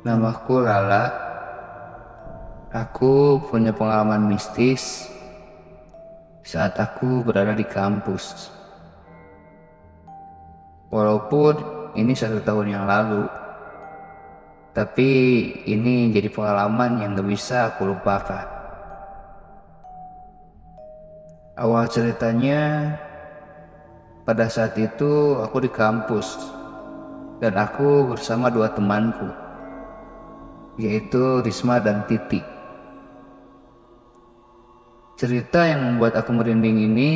Namaku Lala. Aku punya pengalaman mistis saat aku berada di kampus. Walaupun ini 1 tahun yang lalu, tapi ini jadi pengalaman yang gak bisa aku lupakan. Awal ceritanya, pada saat itu aku di kampus dan aku bersama 2 temanku, yaitu Risma dan Titi. Cerita yang membuat aku merinding ini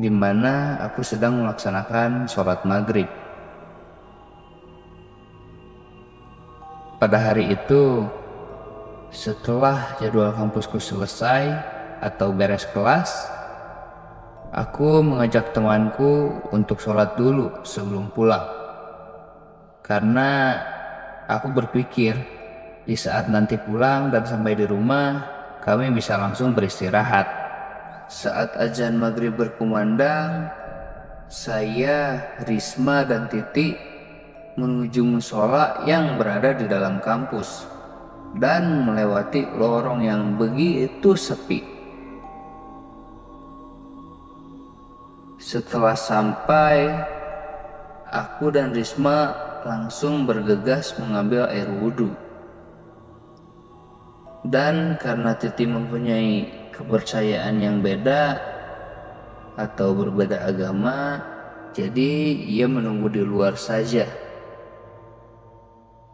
di mana aku sedang melaksanakan sholat maghrib. Pada hari itu, setelah jadwal kampusku selesai atau beres kelas, aku mengajak temanku untuk sholat dulu sebelum pulang. Karena aku berpikir di saat nanti pulang dan sampai di rumah, kami bisa langsung beristirahat. Saat azan maghrib berkumandang, saya, Risma, dan Titi menuju musola yang berada di dalam kampus dan melewati lorong yang begitu sepi. Setelah sampai, aku dan Risma langsung bergegas mengambil air wudhu. Dan karena Titi mempunyai kepercayaan yang beda atau berbeda agama, jadi ia menunggu di luar saja,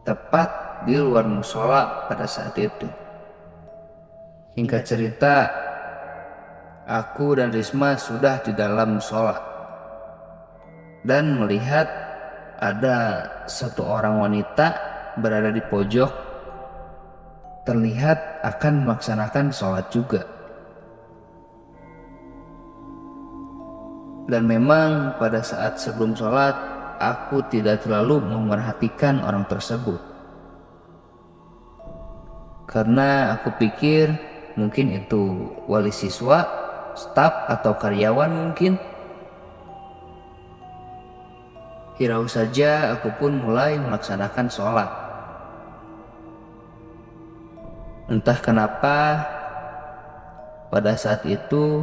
tepat di luar musola pada saat itu. Singkat cerita, aku dan Risma sudah di dalam musola dan melihat ada satu orang wanita berada di pojok, terlihat akan melaksanakan sholat juga. Dan memang pada saat sebelum sholat, aku tidak terlalu memerhatikan orang tersebut, karena aku pikir mungkin itu wali siswa, staf, atau karyawan mungkin. Hirau saja aku pun mulai melaksanakan sholat. Entah kenapa pada saat itu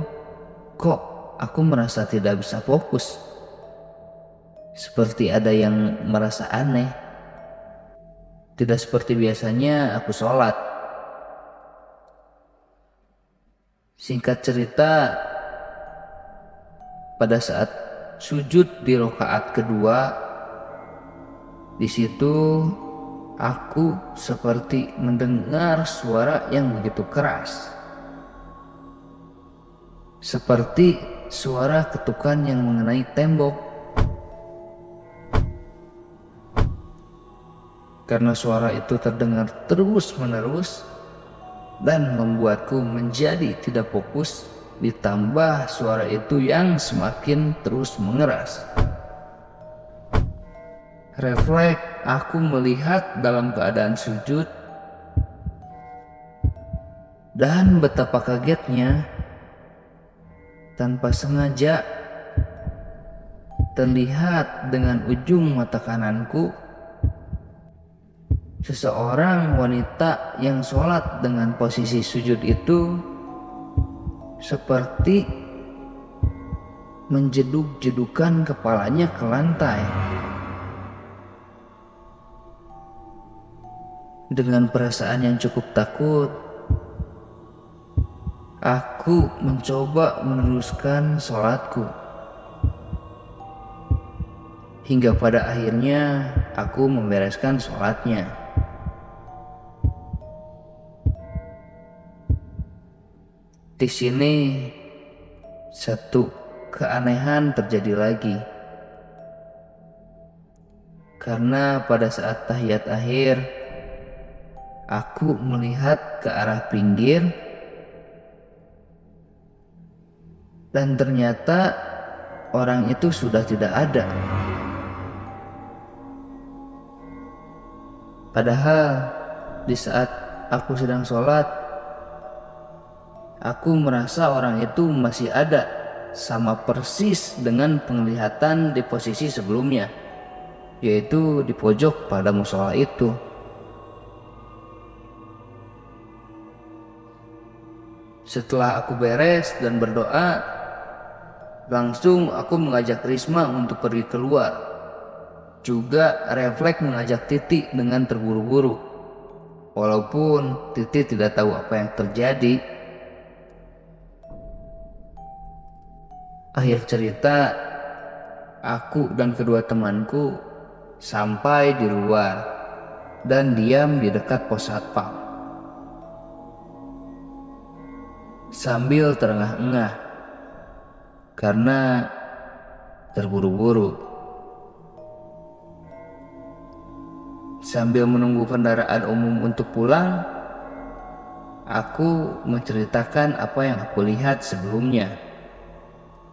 kok aku merasa tidak bisa fokus, seperti ada yang merasa aneh. Tidak seperti biasanya aku sholat. Singkat cerita, pada saat sujud di rakaat kedua, di situ aku seperti mendengar suara yang begitu keras, seperti suara ketukan yang mengenai tembok. Karena suara itu terdengar terus-menerus dan membuatku menjadi tidak fokus, ditambah suara itu yang semakin terus mengeras. Refleks aku melihat dalam keadaan sujud, dan betapa kagetnya, tanpa sengaja terlihat dengan ujung mata kananku seseorang wanita yang sholat dengan posisi sujud itu seperti menjeduk-jedukan kepalanya ke lantai. Dengan perasaan yang cukup takut, aku mencoba meneruskan sholatku. Hingga pada akhirnya aku membereskan sholatnya. Di sini satu keanehan terjadi lagi, karena pada saat tahiyat akhir aku melihat ke arah pinggir dan ternyata orang itu sudah tidak ada. Padahal di saat aku sedang sholat, aku merasa orang itu masih ada, sama persis dengan penglihatan di posisi sebelumnya, yaitu di pojok pada musola itu. Setelah aku beres dan berdoa, langsung aku mengajak Risma untuk pergi keluar. Juga refleks mengajak Titi dengan terburu-buru. Walaupun Titi tidak tahu apa yang terjadi. Akhir cerita, aku dan kedua temanku sampai di luar dan diam di dekat pos satpam. Sambil terengah-engah karena terburu-buru. Sambil menunggu kendaraan umum untuk pulang, aku menceritakan apa yang aku lihat sebelumnya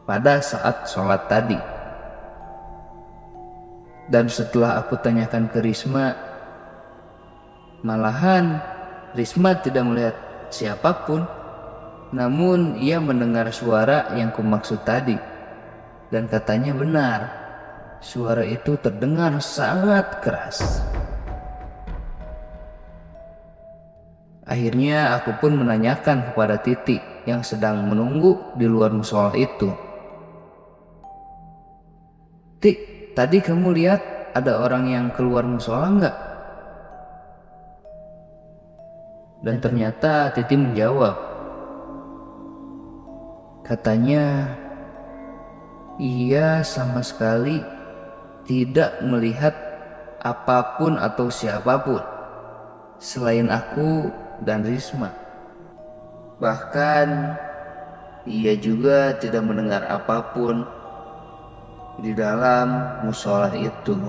pada saat sholat tadi. Dan setelah aku tanyakan ke Risma, malahan Risma tidak melihat siapapun, namun ia mendengar suara yang kumaksud tadi. Dan katanya benar, suara itu terdengar sangat keras. Akhirnya aku pun menanyakan kepada Titi yang sedang menunggu di luar musola itu. "Tik, tadi kamu lihat ada orang yang keluar musola enggak?" Dan ternyata Titi menjawab, katanya, ia sama sekali tidak melihat apapun atau siapapun selain aku dan Risma. Bahkan ia juga tidak mendengar apapun di dalam musola itu.